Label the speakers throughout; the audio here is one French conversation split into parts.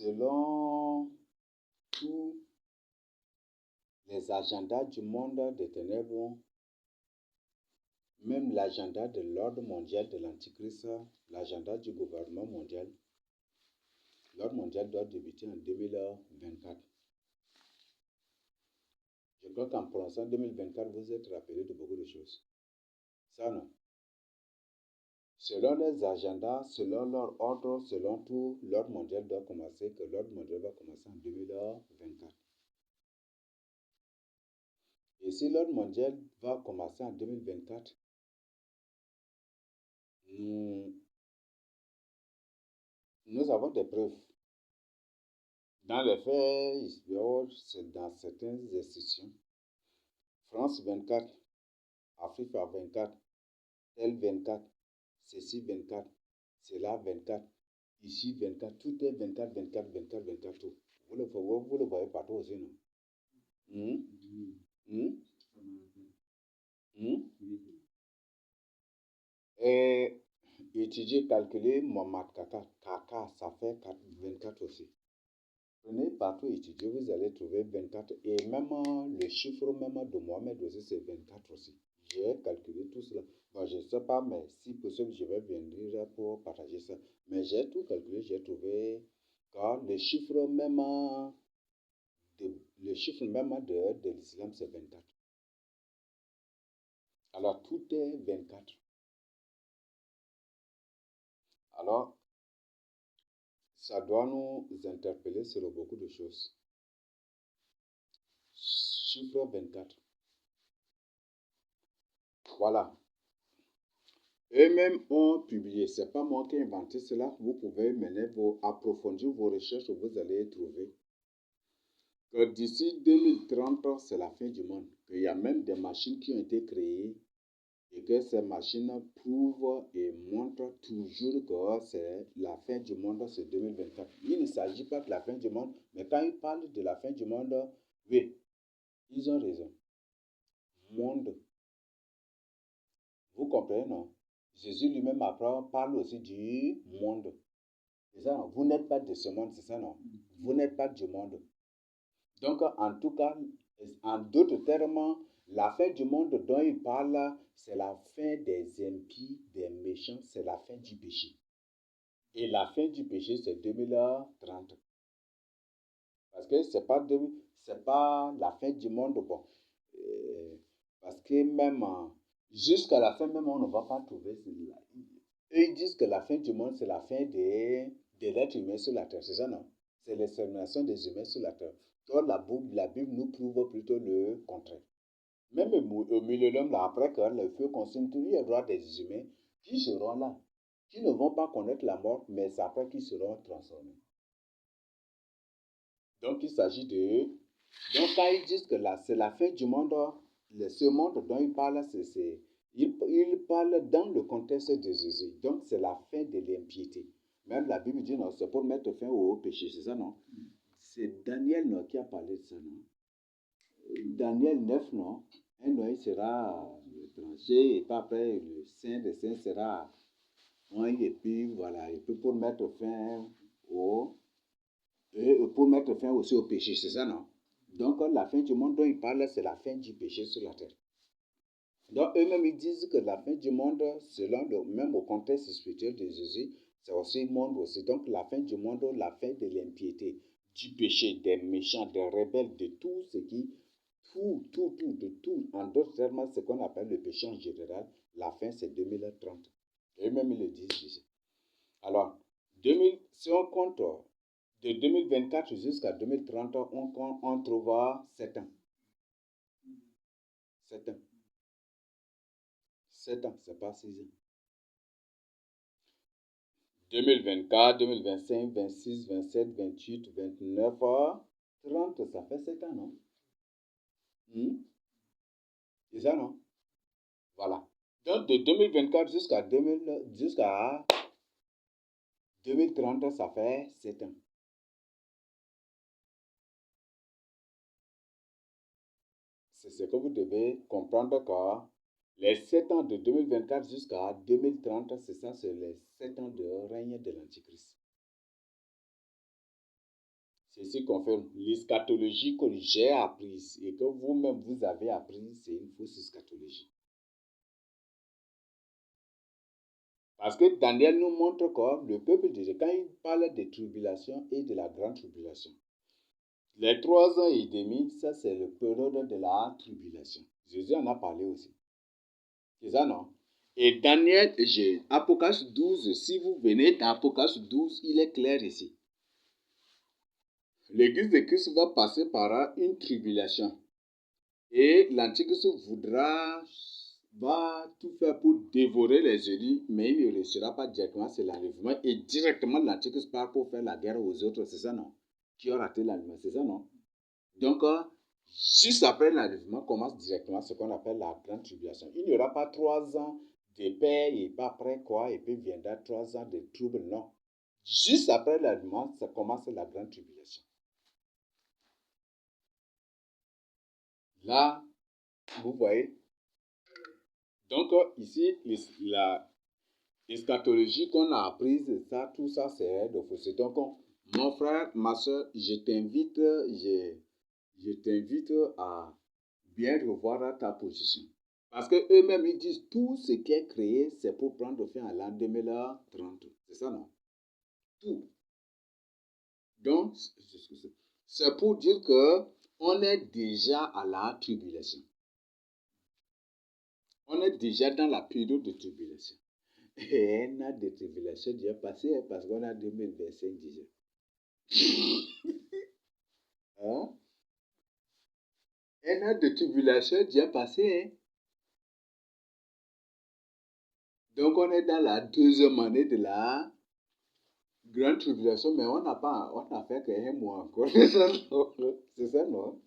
Speaker 1: selon tous les agendas du monde des ténèbres, même l'agenda de l'ordre mondial de l'Antichrist, l'agenda du gouvernement mondial, l'ordre mondial doit débuter en 2024. Je crois qu'en prononçant 2024, vous êtes rappelé de beaucoup de choses. Ça, non. Selon les agendas, selon leur ordre, selon tout, l'ordre mondial doit commencer, que l'ordre mondial va commencer en 2024. Et si l'ordre mondial va commencer en 2024, nous avons des preuves. Dans les faits, c'est dans certaines institutions. France 24, Africa 24, tel 24, ceci 24, cela 24, ici 24, tout est 24, 24, 24, 24, tout. Vous le voyez partout aussi, non? Et étudier, calculer, maths, caca, ça fait 24 aussi. Prenez partout, étudier, vous allez trouver 24. Et même le chiffre même de Mohamed aussi, c'est 24 aussi. J'ai calculé tout cela. Bon, je ne sais pas, mais si possible, je vais venir pour partager ça. Mais j'ai tout calculé, j'ai trouvé que le chiffre même de l'islam, c'est 24. Alors, tout est 24. Alors, ça doit nous interpeller sur beaucoup de choses. Chiffre 24. Voilà. Eux-mêmes ont publié, ce n'est pas moi qui ai inventé cela, vous pouvez approfondir vos recherches, vous allez trouver que d'ici 2030, c'est la fin du monde. Il y a même des machines qui ont été créées et que ces machines prouvent et montrent toujours que c'est la fin du monde, c'est 2024. Il ne s'agit pas de la fin du monde, mais quand ils parlent de la fin du monde, oui, ils ont raison. Monde. Vous comprenez, non? Jésus lui-même parle aussi du monde. C'est ça, non? Vous n'êtes pas de ce monde, c'est ça, non? Vous n'êtes pas du monde. Donc, en tout cas, en d'autres termes, la fin du monde dont il parle, c'est la fin des impies, des méchants, c'est la fin du péché. Et la fin du péché, c'est 2030. Parce que c'est pas la fin du monde, bon. Parce que même jusqu'à la fin, même on ne va pas trouver celui-là. Eux, ils disent que la fin du monde, c'est la fin de l'être humain sur la terre. C'est ça, non? C'est l'extermination des humains sur la terre. Donc, la Bible nous prouve plutôt le contraire. Même au millénium, là, après que le feu consume tout, il y aura des humains qui seront là, qui ne vont pas connaître la mort, mais c'est après qu'ils seront transformés. Donc, il s'agit de... Donc, quand ils disent que là, c'est la fin du monde, ce monde dont ils parlent, ils parlent dans le contexte de Jésus. Donc, c'est la fin de l'impiété. Même la Bible dit, non, c'est pour mettre fin au péché, c'est ça, non? C'est Daniel, non, qui a parlé de ça, non? Daniel 9, non? Un oeil sera tranché, et puis après, le Saint des Saints sera un, et puis voilà, et puis pour mettre fin aussi au péché, c'est ça, non? Donc, la fin du monde dont il parle, c'est la fin du péché sur la terre. Donc, eux-mêmes, ils disent que la fin du monde, même au contexte spirituel de Jésus, c'est aussi le monde aussi. Donc, la fin du monde, la fin de l'impiété, du péché, des méchants, des rebelles, de tout ce qui, de tout. En d'autres termes, ce qu'on appelle le péché en général, la fin, c'est 2030. Eux-mêmes, ils le disent ici. Alors, si on compte de 2024 jusqu'à 2030, on trouvera 7 ans. 7 ans. 7 ans, c'est pas 6 ans. 2024, 2025, 26, 27, 28, 29, 30, ça fait 7 ans, non? C'est ça, non? Voilà. Donc, de 2024 jusqu'à 2030, ça fait 7 ans. C'est ce que vous devez comprendre que les 7 ans de 2024 jusqu'à 2030, c'est ça, c'est les 7 ans de règne de l'Antichrist. Ceci confirme l'eschatologie que j'ai apprise et que vous-même vous avez appris, c'est une fausse eschatologie. Parce que Daniel nous montre que le peuple de Dieu, quand il parle des tribulations et de la grande tribulation, les 3 ans et demi, ça c'est le période de la tribulation. Jésus en a parlé aussi. C'est ça, non? Et Daniel, Apocalypse 12, si vous venez dans Apocalypse 12, il est clair ici. L'église de Christ va passer par une tribulation. Et l'Antichrist va tout faire pour dévorer les élus, mais il ne réussira pas directement, c'est l'enlèvement. Et directement, l'Antichrist part pour faire la guerre aux autres, c'est ça, non? Qui ont raté l'enlèvement, c'est ça, non? Donc, juste après l'enlèvement, commence directement ce qu'on appelle la grande tribulation. Il n'y aura pas 3 ans de paix et pas après quoi, et puis viendra 3 ans de trouble, non. Juste après l'enlèvement, ça commence la grande tribulation. Là, vous voyez. Donc, ici, la eschatologie qu'on a apprise, ça, tout ça, c'est de fausseté. Donc, mon frère, ma soeur, je t'invite à bien revoir ta position. Parce qu'eux-mêmes, ils disent tout ce qui est créé, c'est pour prendre fin à l'an 2030. C'est ça, non? Tout. Donc, c'est pour dire que on est déjà à la tribulation. On est déjà dans la période de tribulation. Et un an de tribulation déjà passé parce qu'on a 2025 déjà. Hein? Un an de tribulation déjà passé. Hein? Donc on est dans la 2e année de la grande tribulation, mais on n'a fait qu'un mois encore. C'est ça, non? C'est ça, non?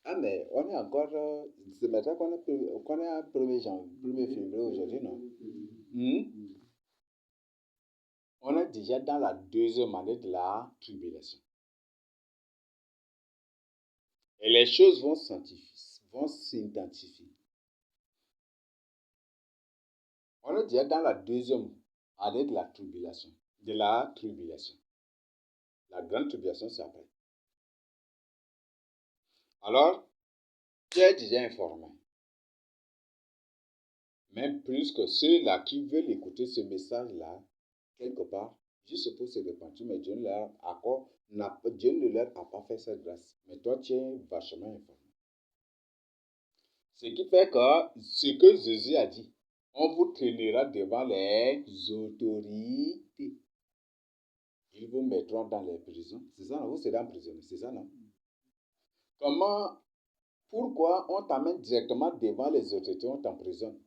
Speaker 1: Ah, mais on est encore. C'est maintenant qu'on est 1er février aujourd'hui, non? On est déjà dans la 2e année de la tribulation. Et les choses vont s'intensifier. On est déjà dans la 2e année de la tribulation. La grande tribulation, c'est après. Alors, tu es déjà informé. Même plus que ceux-là qui veulent écouter ce message-là, quelque part, juste pour se repentir, mais Dieu ne leur a pas fait cette grâce. Mais toi, tu es vachement informé. Ce qui fait que ce que Jésus a dit, on vous traînera devant les autorités. Ils vous mettront dans les prisons. C'est ça, non? Vous serez emprisonné. C'est ça, non? Pourquoi on t'amène directement devant les autorités, on t'emprisonne?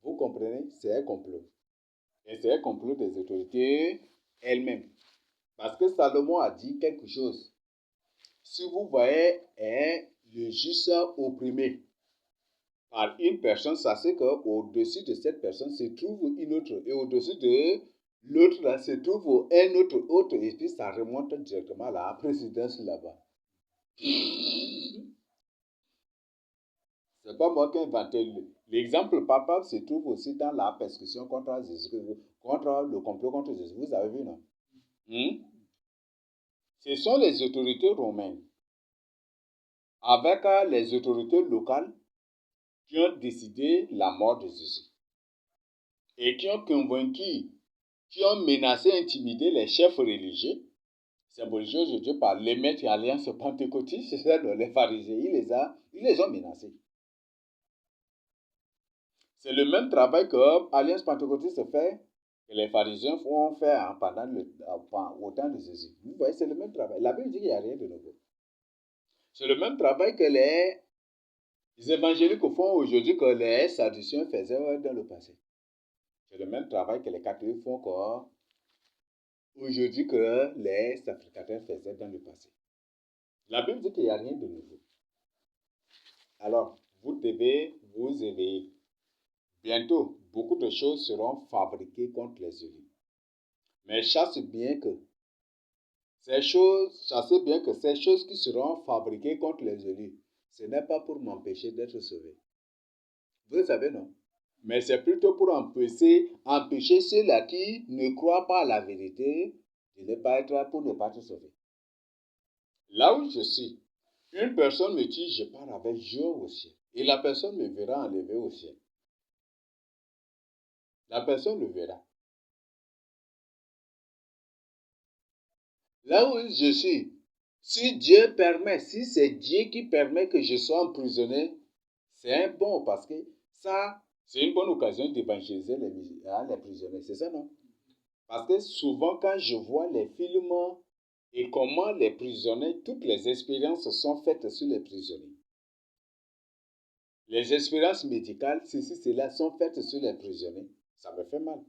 Speaker 1: Vous comprenez? C'est un complot. Et c'est un complot des autorités elles-mêmes. Parce que Salomon a dit quelque chose. Si vous voyez le juste opprimé par une personne, sachez qu'au-dessus de cette personne se trouve une autre. Et au-dessus de l'autre, là, se trouve un autre. Et puis ça remonte directement à la présidence là-bas. C'est pas moi qui ai inventé l'exemple papa se trouve aussi dans la persécution contre Jésus, contre le complot contre Jésus. Vous avez vu, non? Ce sont les autorités romaines avec les autorités locales qui ont décidé la mort de Jésus et qui ont convaincu, qui ont menacé, intimidé les chefs religieux, symbolisés aujourd'hui par les maîtres et alliances pentecôtistes, c'est-à-dire les pharisiens. Ils les ont menacés. C'est le même travail que l'Alliance pentecôtiste fait, que les pharisiens font faire au temps de Jésus. Vous voyez, c'est le même travail. La Bible dit qu'il n'y a rien de nouveau. C'est le même travail que les évangéliques font aujourd'hui, que les sadduciens faisaient dans le passé. C'est le même travail que les catholiques font aujourd'hui, que les sacrificateurs faisaient dans le passé. La Bible dit qu'il n'y a rien de nouveau. Alors, vous devez vous éveiller. Bientôt, beaucoup de choses seront fabriquées contre les élus. Mais chassez bien que ces choses qui seront fabriquées contre les élus, ce n'est pas pour m'empêcher d'être sauvé. Vous le savez, non? Mais c'est plutôt pour empêcher ceux-là qui ne croient pas à la vérité de ne pas être, pour ne pas te sauver. Là où je suis, une personne me dit, je pars avec Dieu au ciel. Et la personne me verra enlevé au ciel. La personne le verra. Là où je suis, si Dieu permet, si c'est Dieu qui permet que je sois emprisonné, c'est un bon parce que ça, c'est une bonne occasion d'évangéliser les prisonniers. C'est ça, non? Parce que souvent, quand je vois les films et comment les prisonniers, toutes les expériences sont faites sur les prisonniers. Les expériences médicales, ceci, cela, sont faites sur les prisonniers. Ça me fait mal.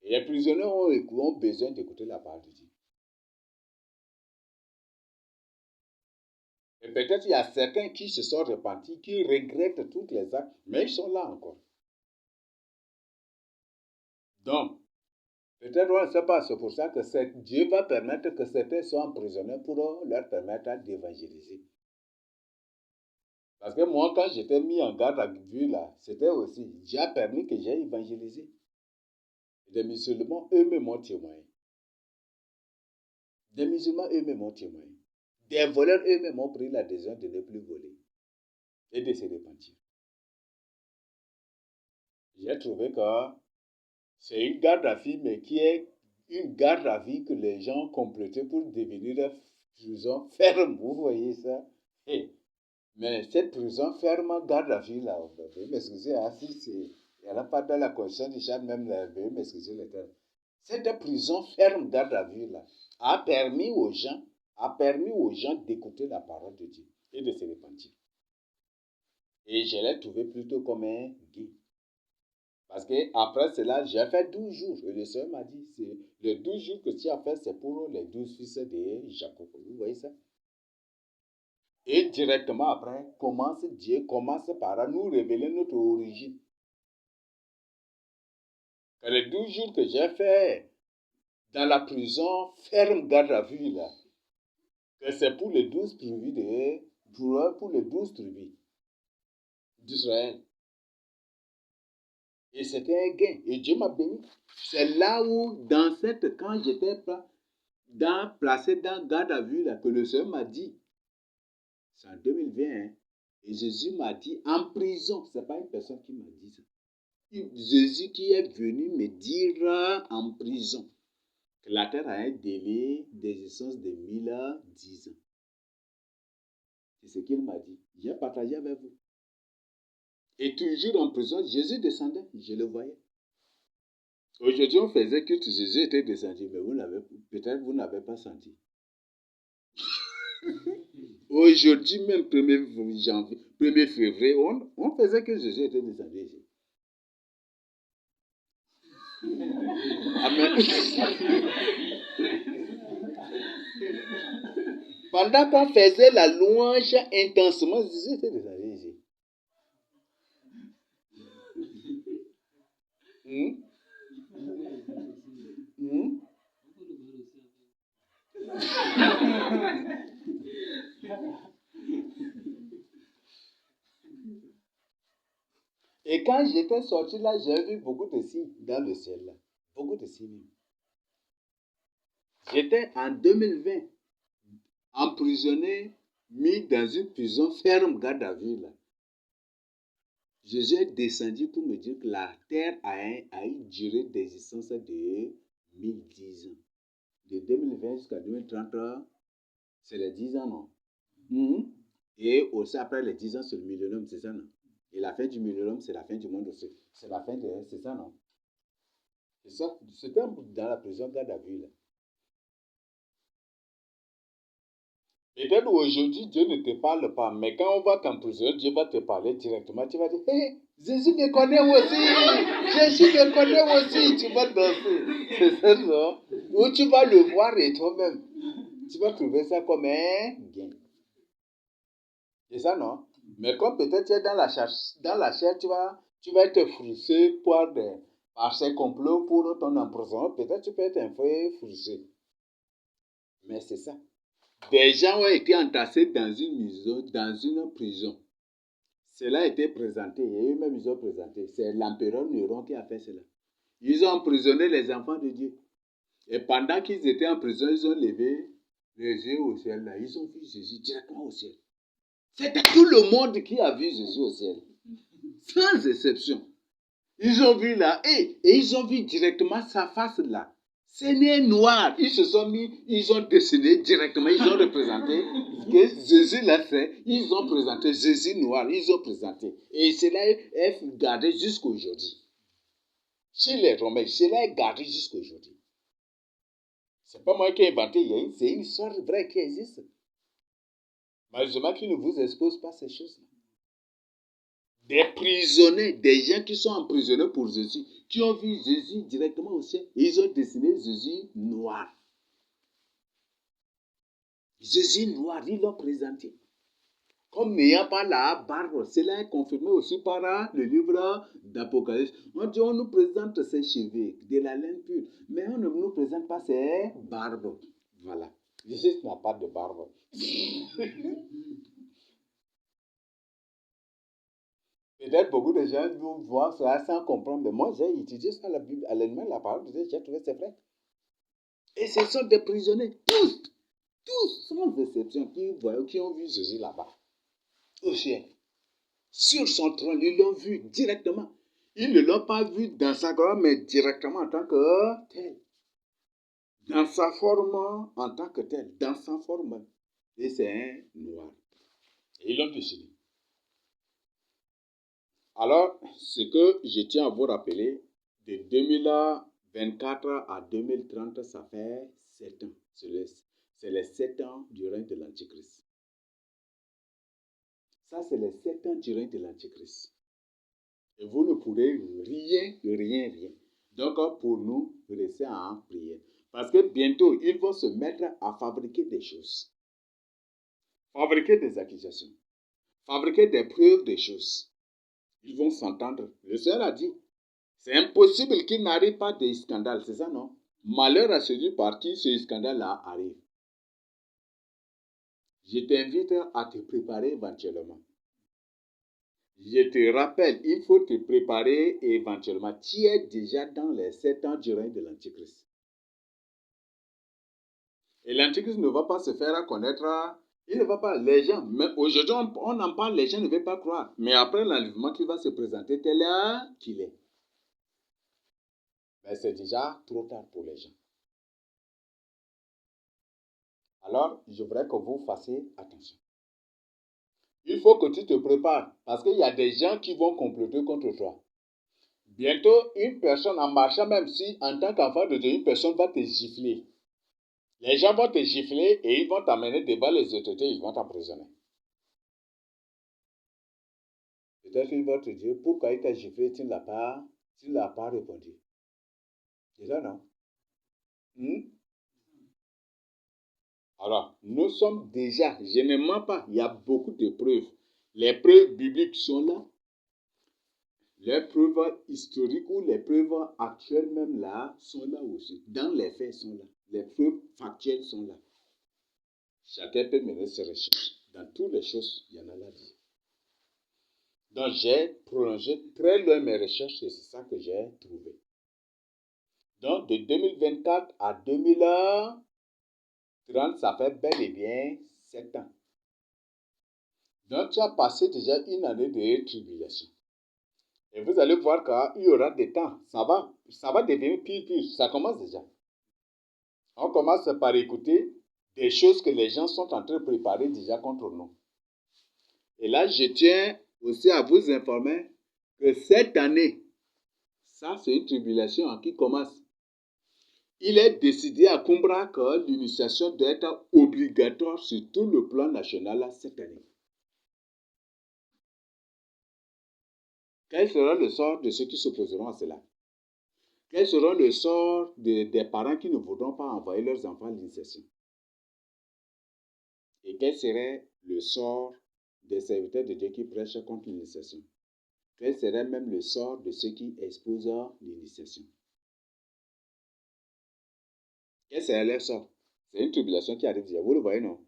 Speaker 1: Et les prisonniers ont besoin d'écouter la parole de Dieu. Et peut-être il y a certains qui se sont repentis, qui regrettent tous les actes, mais ils sont là encore. Donc, peut-être on ne sait pas, c'est pour ça que Dieu va permettre que certains soient emprisonnés pour leur permettre d'évangéliser. Parce que moi, quand j'étais mis en garde à vue là, c'était aussi, Dieu a permis que j'ai évangélisé. Les musulmans eux-mêmes ont témoigné. Des musulmans eux-mêmes ont témoigné. Des voleurs eux-mêmes ont pris la décision de ne plus voler et de se repentir. J'ai trouvé que c'est une garde à vue, mais qui est une garde à vue que les gens ont complétée pour devenir prison ferme. Vous voyez ça? Mais cette prison ferme, garde à vue, là, veuillez m'excuser, elle n'a pas dans la constitution du Tchad, même, veuillez m'excuser le terme. Cette prison ferme, garde à vue, là, a permis aux gens d'écouter la parole de Dieu et de se repentir. Et je l'ai trouvé plutôt comme un guide. Parce qu'après cela, j'ai fait 12 jours. Et le Seigneur m'a dit, c'est les 12 jours que tu as fait, c'est pour les 12 fils de Jacob. Vous voyez ça? Et directement après, Dieu commence par nous révéler notre origine. Que les 12 jours que j'ai fait dans la prison, ferme garde à vue là, que c'est pour les 12 tribus pour les 12 tribus d'Israël. Et c'était un gain. Et Dieu m'a béni. C'est là où, quand j'étais placé dans garde à vue, là, que le Seigneur m'a dit, c'est en 2020, hein, et Jésus m'a dit, en prison, ce n'est pas une personne qui m'a dit ça. Jésus qui est venu me dire en prison que la terre a un délai d'existence de 1010 ans. C'est ce qu'il m'a dit. J'ai partagé avec vous. Et toujours en prison, Jésus descendait, je le voyais. Aujourd'hui, on faisait que Jésus était descendu, mais peut-être vous n'avez pas senti. Aujourd'hui, même 1er février, on faisait que Jésus était descendu ici. Amen. Pendant qu'on faisait la louange intensement, Jésus était descendu ici. Et quand j'étais sorti là, j'ai vu beaucoup de signes dans le ciel là. Beaucoup de signes. J'étais en 2020 emprisonné, mis dans une prison ferme, garde à vue là. Jésus est descendu pour me dire que la terre a une durée d'existence de 1010 ans. De 2020 jusqu'à 2030, c'est les 10 ans, non? Et aussi après les 10 ans, c'est le millénium, c'est ça, non? Et la fin du millénium, c'est la fin du monde aussi. C'est la fin c'est ça, non? C'est ça. C'était dans la prison garde à vue, là. Peut-être aujourd'hui, Dieu ne te parle pas, mais quand on va t'emprisonner, Dieu va te parler directement. Tu vas dire, hé, Jésus me connaît aussi, Jésus me connaît aussi, tu vas danser. C'est ça, non? Ou tu vas le voir et toi-même, tu vas trouver ça comme un gain. C'est ça, non? Mais comme peut-être tu es dans la chair, tu vas être frustré par ces complots pour ton emprisonnement. Peut-être tu peux être un peu frustré. Mais c'est ça. Des gens ont été entassés dans une prison. Cela a été présenté, et eux-mêmes ils ont présenté. C'est l'empereur Néron qui a fait cela. Ils ont emprisonné les enfants de Dieu. Et pendant qu'ils étaient en prison, ils ont levé les yeux au ciel. Là. Ils ont vu Jésus directement au ciel. C'était tout le monde qui a vu Jésus au ciel. Sans exception. Ils ont vu là, et ils ont vu directement sa face là. Ce n'est noir. Ils se sont mis, ils ont dessiné directement, ils ont représenté que Jésus l'a fait. Ils ont présenté Jésus noir, ils ont présenté. Et cela est gardé jusqu'à aujourd'hui. Chez les Romains, cela est gardé jusqu'à aujourd'hui. C'est pas moi qui ai inventé, c'est une histoire vraie qui existe. Malheureusement, qui ne vous expose pas ces choses-là. Des prisonniers, des gens qui sont emprisonnés pour Jésus, qui ont vu Jésus directement au ciel. Ils ont dessiné Jésus noir. Jésus noir, ils l'ont présenté. Comme n'ayant pas la barbe, cela est confirmé aussi par le livre d'Apocalypse. On dit, on nous présente ses cheveux, de la laine pure, mais on ne nous présente pas ses barbes. Voilà. Jésus n'a pas de barbe. Peut-être beaucoup de gens vont voir ça sans comprendre. Mais moi, j'ai étudié ça à la Bible, à l'allemand, la parole de Dieu, j'ai trouvé c'est vrai. Et ce sont des prisonniers, tous, sans exception, qui ont vu Jésus là-bas, au ciel. Sur son trône, ils l'ont vu directement. Ils ne l'ont pas vu dans sa gloire, mais directement en tant que tel. Dans sa forme en tant que tel. Dans sa forme. Et c'est un noir. Et ils l'ont décidé. Alors, ce que je tiens à vous rappeler, de 2024 à 2030, ça fait 7 ans. C'est les 7 ans du règne de l'Antichrist. Ça, c'est les 7 ans du règne de l'Antichrist. Et vous ne pourrez rien. Donc, pour nous, restez en prière. Parce que bientôt, ils vont se mettre à fabriquer des choses. Fabriquer des accusations. Fabriquer des preuves des choses. Ils vont s'entendre. Le Seigneur a dit, c'est impossible qu'il n'arrive pas des scandales, c'est ça, non? Malheur à celui par qui ce scandale-là arrive. Je t'invite à te préparer éventuellement. Je te rappelle, il faut te préparer éventuellement. Tu es déjà dans les 7 ans du règne de l'Antichrist. Et l'Antichrist ne va pas se faire connaître. Il ne va pas, les gens, mais aujourd'hui on en parle, les gens ne veulent pas croire. Mais après l'enlèvement qu'il va se présenter tel qu'il est. Mais c'est déjà trop tard pour les gens. Alors, je voudrais que vous fassiez attention. Il faut que tu te prépares parce qu'il y a des gens qui vont comploter contre toi. Bientôt, une personne en marchant, même si en tant qu'enfant de Dieu, une personne va te gifler. Les gens vont te gifler et ils vont t'amener devant les autorités, ils vont t'emprisonner. Peut-être qu'ils vont te dire pourquoi il t'a giflé, tu ne l'as pas répondu. C'est ça, non? Alors, nous sommes déjà, je ne mens pas, il y a beaucoup de preuves. Les preuves bibliques sont là. Les preuves historiques ou les preuves actuelles même là sont là aussi. Dans les faits sont là. Les preuves factuelles sont là. Chacun peut mener ses recherches. Dans toutes les choses, il y en a là-dessus. Donc j'ai prolongé très loin mes recherches et c'est ça que j'ai trouvé. Donc de 2024 à 2030, ça fait bel et bien 7 ans. Donc tu as passé déjà une année de tribulation. Et vous allez voir qu'il y aura des temps. Ça va devenir pire. Ça commence déjà. On commence par écouter des choses que les gens sont en train de préparer déjà contre nous. Et là, je tiens aussi à vous informer que cette année, ça c'est une tribulation qui commence. Il est décidé à Kumbra que l'initiation doit être obligatoire sur tout le plan national cette année. Quel sera le sort de ceux qui s'opposeront à cela? Quel sera le sort des parents qui ne voudront pas envoyer leurs enfants à l'initiation? Et quel serait le sort des serviteurs de Dieu qui prêchent contre l'initiation? Quel serait même le sort de ceux qui exposent l'initiation? Quel serait leur sort? C'est une tribulation qui arrive déjà. Vous le voyez, non?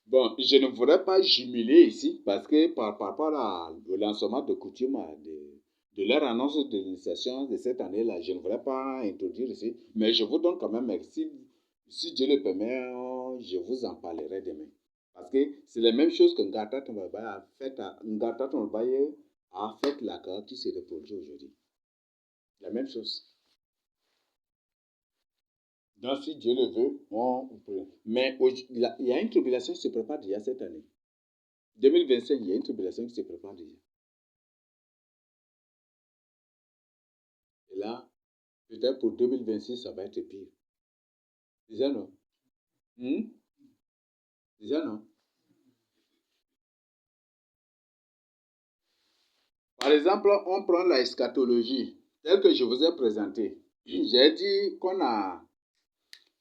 Speaker 1: Bon, je ne voudrais pas jumeler ici parce que par rapport au lancement de coutume de leur annonce de l'initiation de cette année-là. Je ne voudrais pas introduire ici, mais je vous donne quand même, si Dieu le permet, je vous en parlerai demain. Parce que c'est la même chose que Ngata Tombaye a fait, la carte qui se reproduit aujourd'hui. La même chose. Donc, si Dieu le veut, on peut. Mais il y a une tribulation qui se prépare déjà cette année. 2025, il y a une tribulation qui se prépare déjà. Et là, peut-être pour 2026, ça va être pire. Déjà non? Déjà non? Par exemple, on prend la eschatologie, telle que je vous ai présentée. J'ai dit qu'on a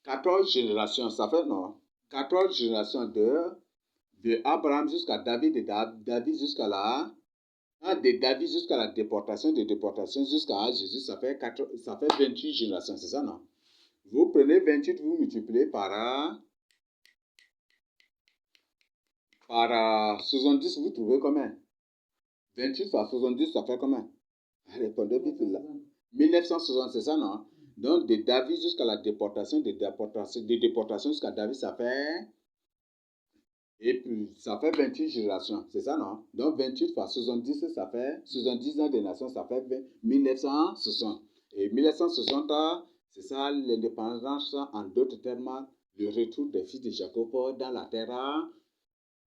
Speaker 1: 14 générations, ça fait non? 14 générations de Abraham jusqu'à David, et David jusqu'à de David jusqu'à la déportation, de déportation jusqu'à Jésus, ça fait 28 générations, c'est ça, non? Vous prenez 28, vous multipliez par 70, vous trouvez combien? 28 par 70, ça fait combien? Répondez vite là. 1960, c'est ça, non? Donc, de David jusqu'à la déportation, de déportation jusqu'à David, ça fait... Et puis, ça fait 28 générations, c'est ça, non? Donc, 28 par 70, ça fait 70 ans de nation, ça fait 1960. Et 1960, c'est ça, l'indépendance, en d'autres termes, le retour des fils de Jacob dans la terre,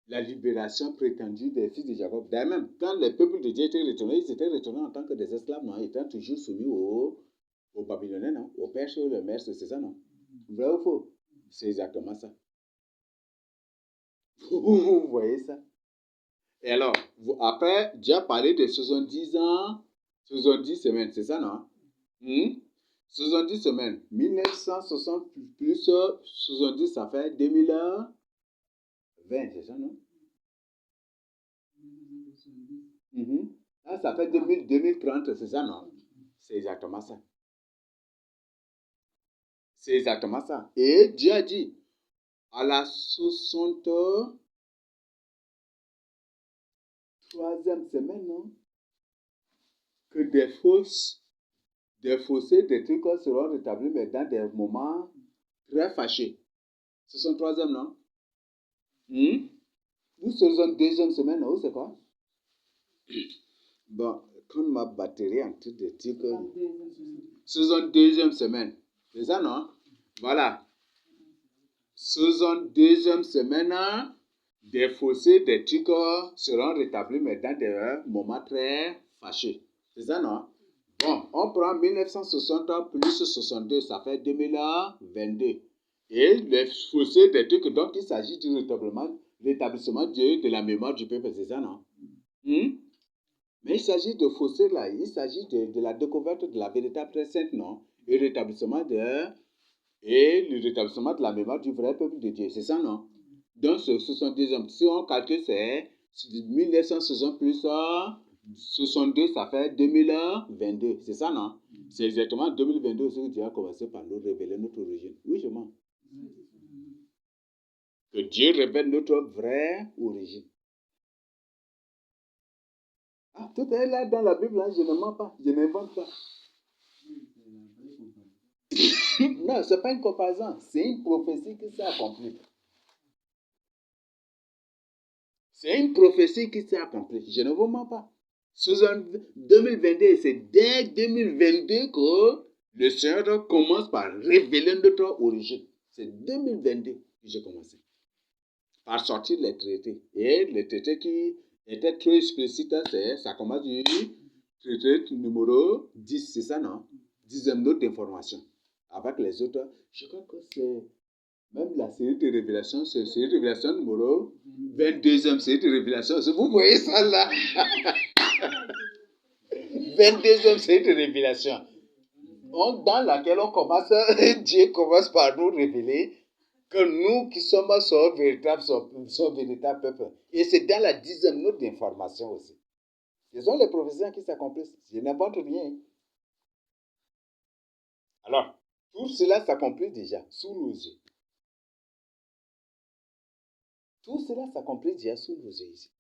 Speaker 1: la libération prétendue des fils de Jacob. D'ailleurs, même quand les peuples de Dieu étaient retournés, ils étaient retournés en tant que des esclaves, non? Ils étaient toujours soumis aux Babyloniens, non? Au père ou le maître, c'est ça, non? Vrai ou faux? C'est exactement ça. Vous voyez ça? Et alors, après, Dieu a parlé de 70 ans, 70 semaines, c'est ça, non? 70 semaines. 1960 plus 70, ça fait 2020, c'est ça, non? Là, ça fait 2030, c'est ça, non? C'est exactement ça. C'est exactement ça. Et Dieu a dit, à la 63e semaine, non? Que des fossés, des trucs seront rétablis, mais dans des moments très fâchés. 63e, non? Ou 62e semaine, non? C'est quoi? Bon, comme ma batterie en train de dire que... 62e semaine. C'est ça, non? Voilà. 62e semaine, des fossés, des trucs seront rétablis, mais dans des moments très fâchés. C'est ça, non? Bon, on prend 1960 plus 62, ça fait 2022. Et les fossés, des trucs, donc il s'agit du rétablissement de la mémoire du peuple, c'est ça, non? Mais il s'agit de fossés là, il s'agit de la découverte de la véritable très sainte, non? Et le rétablissement de la mémoire du vrai peuple de Dieu, c'est ça, non? Donc, ce 70e, si on calcule, c'est 1960 plus 62, ça fait 2022, c'est ça, non? C'est exactement 2022 que Dieu a commencé par nous révéler notre origine. Oui, je mens. Que Dieu révèle notre vraie origine. Ah, tout est là dans la Bible, hein, je ne mens pas, je n'invente pas. Non, ce n'est pas une comparaison, c'est une prophétie qui s'est accomplie. C'est une prophétie qui s'est accomplie, je ne vous mens pas. 2022, c'est dès 2022 que le Seigneur commence par révéler notre origine. C'est 2022 que j'ai commencé. Par sortir les traités. Et les traités qui étaient trop explicites, ça commence du traité numéro 10, c'est ça, non? 10e note d'information. Avec les autres, je crois que c'est même la série de révélations, c'est la série de révélations numéro 22e série de révélations. Vous voyez ça là? 22e série de révélations. Dans laquelle on commence, Dieu commence par nous révéler que nous qui sommes son véritable peuple. Et c'est dans la 10e note d'information aussi. Ce sont les prophéties qui s'accomplissent. Je n'invente rien. Alors, tout cela s'accomplit déjà sous nos yeux. Tout cela s'accomplit déjà sous nos yeux ici.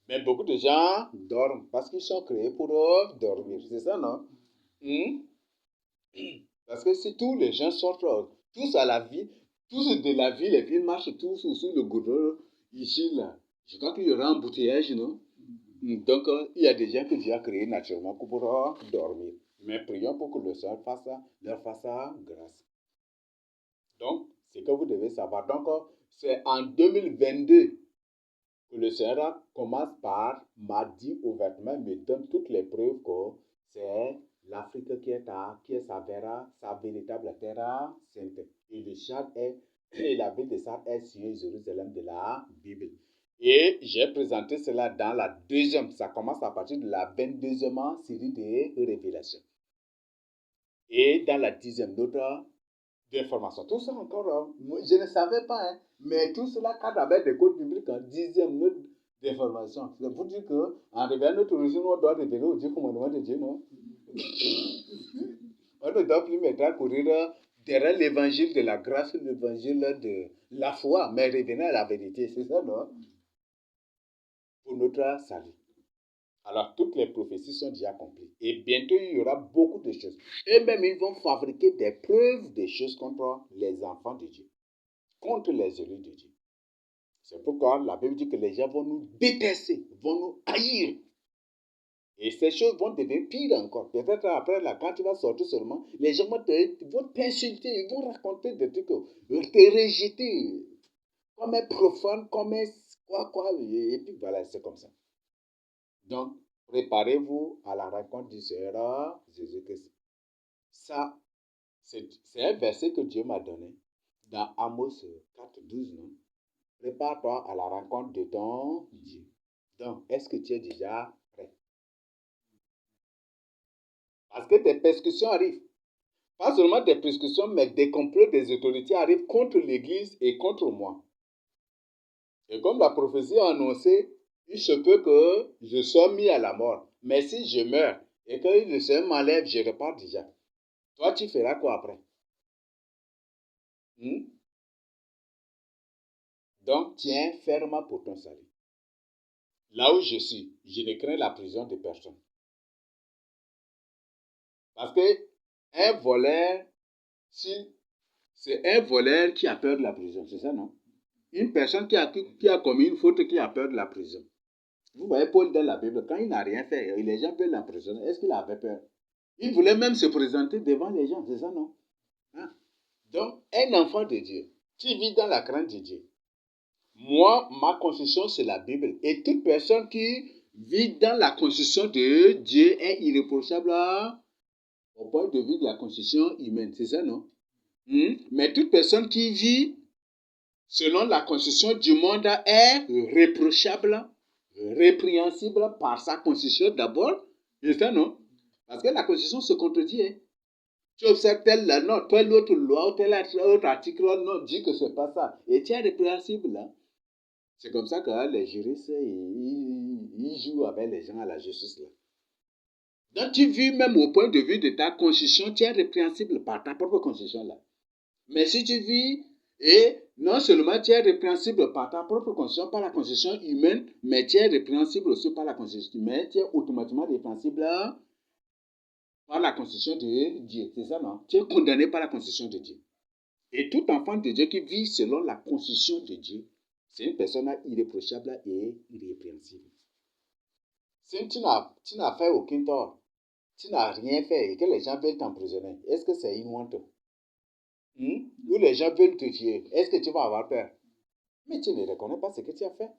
Speaker 1: Mais beaucoup de gens dorment parce qu'ils sont créés pour dormir. C'est ça, non? Hmm? Parce que si tous les gens sortent tous à la vie, tous de la ville, et puis ils marchent tous sur le goudron, ici, là, je crois qu'il y aura un embouteillage, non? Donc, il y a des gens que Dieu a créés naturellement pour dormir. Mais prions pour que le Seigneur leur fasse grâce. Donc, c'est que vous devez savoir. Donc, c'est en 2022 que le Seigneur commence par, m'a dit ouvertement, me donne toutes les preuves que c'est l'Afrique qui est sa véritable terre sainte. Et le Chad est, et la ville de Chad est sur Jérusalem de la Bible. Et j'ai présenté cela dans la deuxième, ça commence à partir de la 22e série de révélations. Et dans la 10e, d'autres d'informations. Tout ça encore, je ne savais pas, hein, mais tout cela cadre avec des codes bibliques en 10e note d'information. C'est pour dire qu'en révélant notre origine, on doit révéler au Dieu commandement de Dieu, non? On ne doit plus maintenant courir derrière l'évangile de la grâce, l'évangile de la foi, mais revenir à la vérité, c'est ça, non? Pour notre salut. Alors, toutes les prophéties sont déjà accomplies. Et bientôt, il y aura beaucoup de choses. Et même, ils vont fabriquer des preuves des choses contre les enfants de Dieu, contre les élus de Dieu. C'est pourquoi la Bible dit que les gens vont nous détester, vont nous haïr. Et ces choses vont devenir pires encore. Peut-être après, là, quand tu vas sortir seulement, les gens vont t'insulter, ils vont raconter des trucs, te rejeter comme un profane, comme un quoi. Et puis voilà, c'est comme ça. Donc, préparez-vous à la rencontre du Seigneur Jésus-Christ. Ça, c'est un verset que Dieu m'a donné dans Amos 4:12, non? Prépare-toi à la rencontre de ton Dieu. Donc, est-ce que tu es déjà prêt? Parce que des persécutions arrivent. Pas seulement des persécutions, mais des complots des autorités arrivent contre l'Église et contre moi. Et comme la prophétie a annoncé, il se peut que je sois mis à la mort. Mais si je meurs et que le Seigneur m'enlève, je repars déjà. Toi, tu feras quoi après? Donc, tiens ferme pour ton salut. Là où je suis, je ne crains la prison de personne. Parce que un voleur, c'est un voleur qui a peur de la prison, c'est ça, non? Une personne qui a commis une faute qui a peur de la prison. Vous voyez Paul dans la Bible, quand il n'a rien fait, les gens veulent l'emprisonner. Est-ce qu'il avait peur? Il voulait même se présenter devant les gens, c'est ça, non? Hein? Donc, un enfant de Dieu qui vit dans la crainte de Dieu. Moi, ma constitution, c'est la Bible. Et toute personne qui vit dans la constitution de Dieu est irréprochable au point de vue de la constitution humaine. C'est ça, non? Mais toute personne qui vit selon la constitution du monde est réprochable, répréhensible par sa constitution d'abord. C'est ça, non? Parce que la constitution se contredit. Hein? Tu observes telle autre loi ou tel autre article, non, dit que ce n'est pas ça. Et tu es répréhensible, là. C'est comme ça que les juristes, ils jouent avec les gens à la justice, là. Donc, tu vis même au point de vue de ta constitution, tu es répréhensible par ta propre constitution, là. Mais si tu vis, et non seulement tu es répréhensible par ta propre constitution, par la constitution humaine, mais tu es répréhensible aussi par la constitution humaine, tu es automatiquement répréhensible par la constitution de Dieu. C'est ça, non? Tu es condamné par la constitution de Dieu. Et tout enfant de Dieu qui vit selon la constitution de Dieu, c'est une personne irréprochable et irrépréhensible. Si tu n'as fait aucun tort, tu n'as rien fait et que les gens veulent t'emprisonner, est-ce que c'est une honte? Ou les gens veulent te tuer, est-ce que tu vas avoir peur? Mais tu ne reconnais pas ce que tu as fait.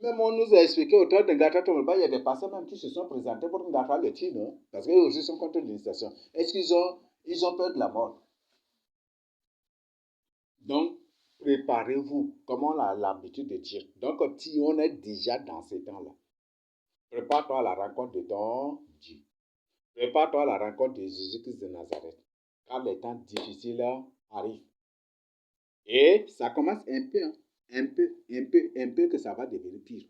Speaker 1: Même on nous a expliqué au temps de Ngatra Tomba, il y a des personnes même qui se sont présentés pour Ngatra le tue, non? Parce qu'eux aussi sont contre l'initiation. Est-ce qu'ils ont peur de la mort? Donc, préparez-vous, comme on a l'habitude de dire. Donc, si on est déjà dans ces temps-là, prépare-toi à la rencontre de ton Dieu. Prépare-toi à la rencontre de Jésus-Christ de Nazareth. Car les temps difficiles arrivent. Et ça commence un peu, hein, un peu que ça va devenir pire.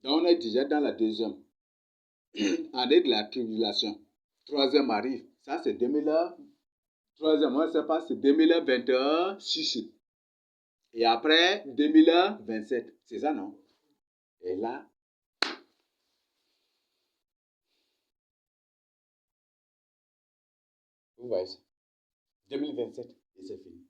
Speaker 1: Donc, on est déjà dans la deuxième année de la tribulation. Troisième arrive. Ça, c'est 2000. Troisième, on ne sait pas, c'est 2026. Et après 2027, c'est ça, non? Et là, vous voyez ça. 2027, et c'est fini.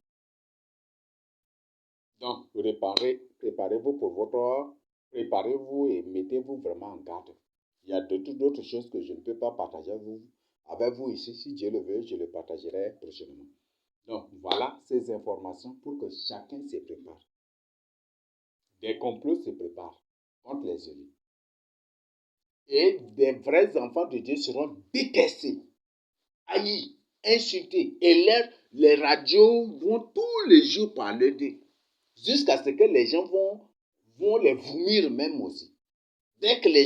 Speaker 1: Donc, préparez-vous pour votre... Préparez-vous et mettez-vous vraiment en garde. Il y a d'autres choses que je ne peux pas partager avec vous ici. Si Dieu le veut, je le partagerai prochainement. Donc, voilà ces informations pour que chacun se prépare. Des complots se préparent contre les élus. Et des vrais enfants de Dieu seront détestés, haïs, insultés. Et les radios vont tous les jours parler d'eux. Jusqu'à ce que les gens vont les vomir même aussi. Dès que les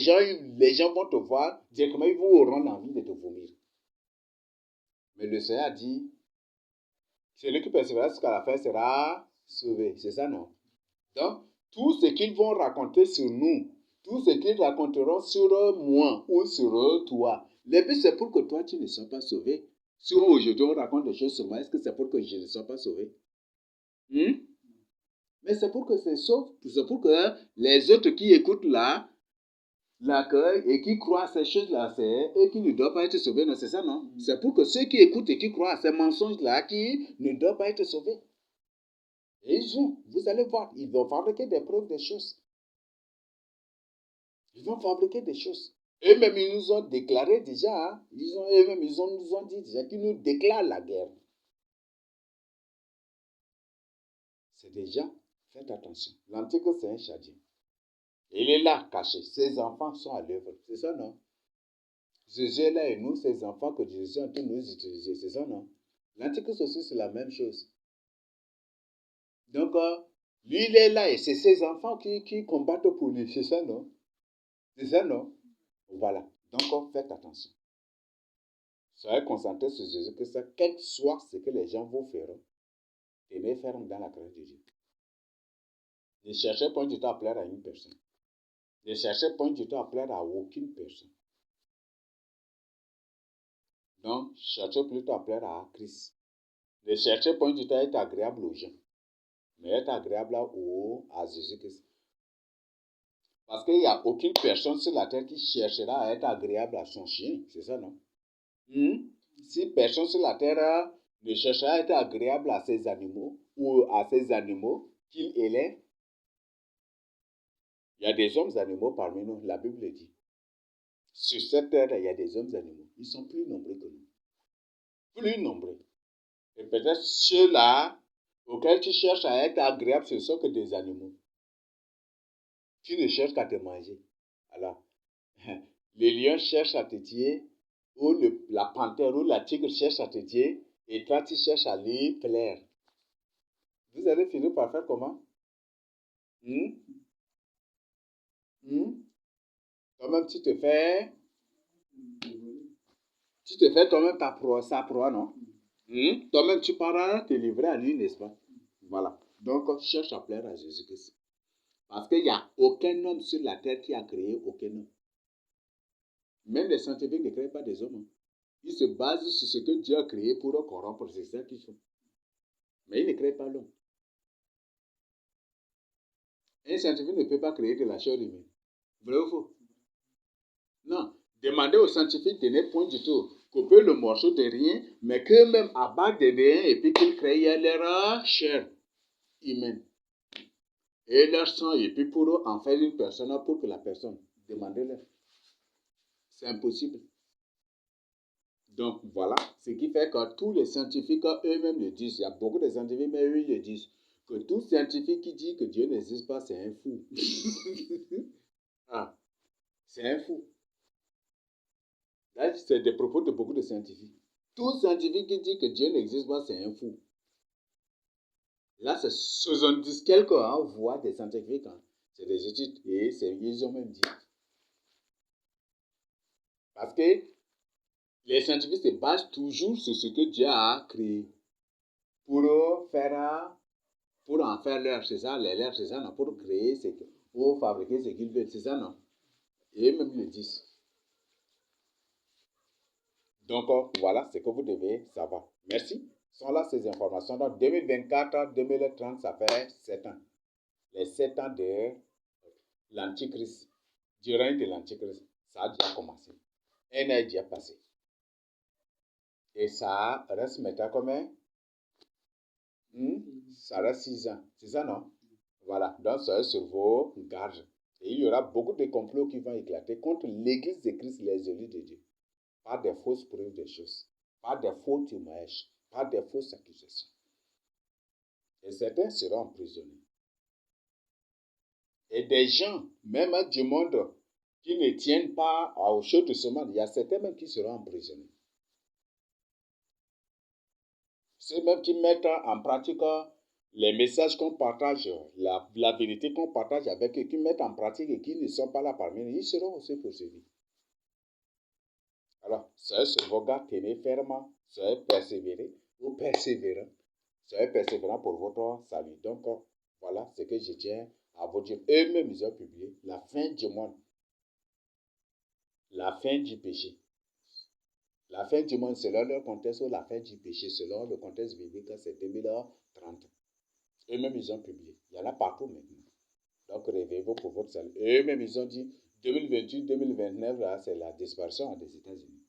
Speaker 1: gens vont te voir, directement ils vont auront envie de te vomir. Mais le Seigneur a dit, celui qui persévérera jusqu'à la fin sera sauvé. C'est ça, non? Donc, tout ce qu'ils vont raconter sur nous, tout ce qu'ils raconteront sur moi ou sur toi, le but c'est pour que toi tu ne sois pas sauvé. Si aujourd'hui on raconte des choses sur moi, est-ce que c'est pour que je ne sois pas sauvé? Mais c'est pour que c'est sauf, c'est pour que les autres qui écoutent là, l'accueil et qui croient à ces choses-là, c'est eux qui ne doivent pas être sauvés, non, c'est ça, non? C'est pour que ceux qui écoutent et qui croient à ces mensonges-là, qui ne doivent pas être sauvés. Et vous allez voir, ils vont fabriquer des preuves des choses. Ils vont fabriquer des choses. Eux-mêmes, ils nous ont déclaré déjà, hein, eux-mêmes, nous ont dit déjà qu'ils nous déclarent la guerre. C'est déjà, faites attention. L'Antique, c'est un chadien. Il est là, caché. Ses enfants sont à l'œuvre. C'est ça, non? Jésus est là et nous, ses enfants que Jésus est en train de nous utiliser. C'est ça, non? L'Antique aussi, c'est la même chose. Donc, lui, il est là et c'est ses enfants qui combattent pour lui. C'est ça, non? C'est ça, non? Voilà. Donc, faites attention. Soyez concentrés sur Jésus, que ça, quel que soit ce que les gens vous feront, tenez ferme dans la crainte de Dieu. Ne cherchez pas du temps à plaire à une personne. Ne cherchez pas du temps à plaire à aucune personne. Donc, cherchez plutôt à plaire à Christ. Ne cherchez pas du temps à être agréable aux gens, mais être agréable à Jésus-Christ. Parce qu'il n'y a aucune personne sur la terre qui cherchera à être agréable à son chien. C'est ça, non? Si personne sur la terre ne cherchera à être agréable à ses animaux ou à ses animaux qu'il élève, il y a des hommes animaux parmi nous, la Bible le dit. Sur cette terre, il y a des hommes animaux. Ils sont plus nombreux que nous. Plus nombreux. Et peut-être ceux-là auxquels tu cherches à être agréable, ce sont que des animaux. Tu ne cherches qu'à te manger. Alors, les lions cherchent à te tuer, ou la panthère ou la tigre cherche à te tuer, et toi tu cherches à lui plaire. Vous allez finir par faire comment? Toi-même tu te fais toi-même sa proie, non? Toi-même tu pars te livrer à lui, n'est-ce pas? Voilà. Donc, cherche à plaire à Jésus-Christ. Parce qu'il n'y a aucun homme sur la terre qui a créé aucun homme. Même les scientifiques ne créent pas des hommes. Ils se basent sur ce que Dieu a créé pour corrompre. C'est ça qu'ils font. Mais ils ne créent pas l'homme. Un scientifique ne peut pas créer de la chair humaine. Vrai ou faux? Non. Demandez aux scientifiques de ne point du tout couper le morceau de rien, mais qu'eux-mêmes abattent de rien et puis qu'ils créent leur chair humaine. Et leur sang, et puis pour en faire une personne, pour que la personne, demandez-leur. C'est impossible. Donc voilà, ce qui fait que tous les scientifiques eux-mêmes le disent. Il y a beaucoup de scientifiques, mais eux, ils le disent. Que tout scientifique qui dit que Dieu n'existe pas, c'est un fou. Ah, c'est un fou. Là, c'est des propos de beaucoup de scientifiques. Tout scientifique qui dit que Dieu n'existe pas, c'est un fou. Là, c'est 70 quelques voix des scientifiques. C'est des études et ils ont même dit. Parce que les scientifiques se basent toujours sur ce que Dieu a créé pour en faire leur, c'est ça, les leurs, c'est ça, non, pour créer, pour fabriquer ce qu'ils veulent, c'est ça, non? Et même le disent. Donc, voilà ce que vous devez savoir. Merci. sont là ces informations. Donc 2024, 2030, ça fait 7 ans. Les 7 ans de l'Antichrist, du règne de l'Antichrist, ça a déjà commencé. Un an est déjà passé. Et ça reste maintenant combien? Ça reste 6 ans. C'est ça, non? Voilà. Donc, ça reste sur vos gardes. Et il y aura beaucoup de complots qui vont éclater contre l'Église de Christ, les élus de Dieu. Par des fausses preuves des choses. Par des faux témoignages. Par des fausses accusations. Et certains seront emprisonnés. Et des gens, même du monde, qui ne tiennent pas aux choses de ce monde, il y a certains même qui seront emprisonnés. Ceux même qui mettent en pratique les messages qu'on partage, la vérité qu'on partage avec eux, qui mettent en pratique et qui ne sont pas là parmi nous, ils seront aussi poursuivis. Alors, soyez sur vos gardes, tenez fermement, soyez persévérés ou persévérants. Soyez persévérants pour votre salut. Donc, voilà ce que je tiens à vous dire. Eux-mêmes, ils ont publié la fin du monde, la fin du péché. La fin du monde, selon leur contexte, ou la fin du péché, selon le contexte biblique, c'est 2030. Eux-mêmes, ils ont publié. Il y en a partout maintenant. Donc, réveillez-vous pour votre salut. Eux-mêmes, ils ont dit 2028-2029, là, c'est la disparition des États-Unis.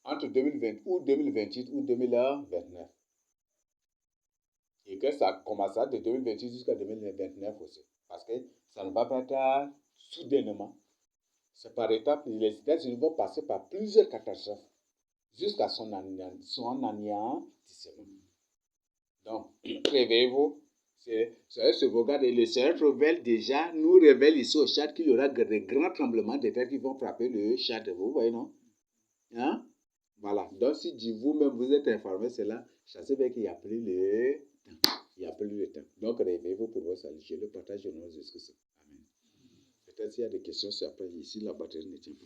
Speaker 1: Entre 2020 ou 2028 ou 2029. Et que ça commencera de 2028 jusqu'à 2029 aussi. Parce que ça ne va pas être soudainement. C'est par étapes. Les États-Unis vont passer par plusieurs catastrophes jusqu'à son anéantissement. Donc, réveillez-vous. Soyez sur vos gardes. Et le Seigneur révèle déjà, nous révèle ici au Tchad qu'il y aura de grands tremblements de terre qui vont frapper le Tchad. Vous voyez, non? Hein? Voilà. Donc, si vous-même vous êtes informé, c'est là, chassez bien qu'il n'y a plus le temps. Il n'y a plus le temps. Donc, réveillez-vous pour vos salut. Je le partage au nom de Jésus-Christ. Amen. Peut-être s'il y a des questions, c'est après ici, la batterie ne tient pas.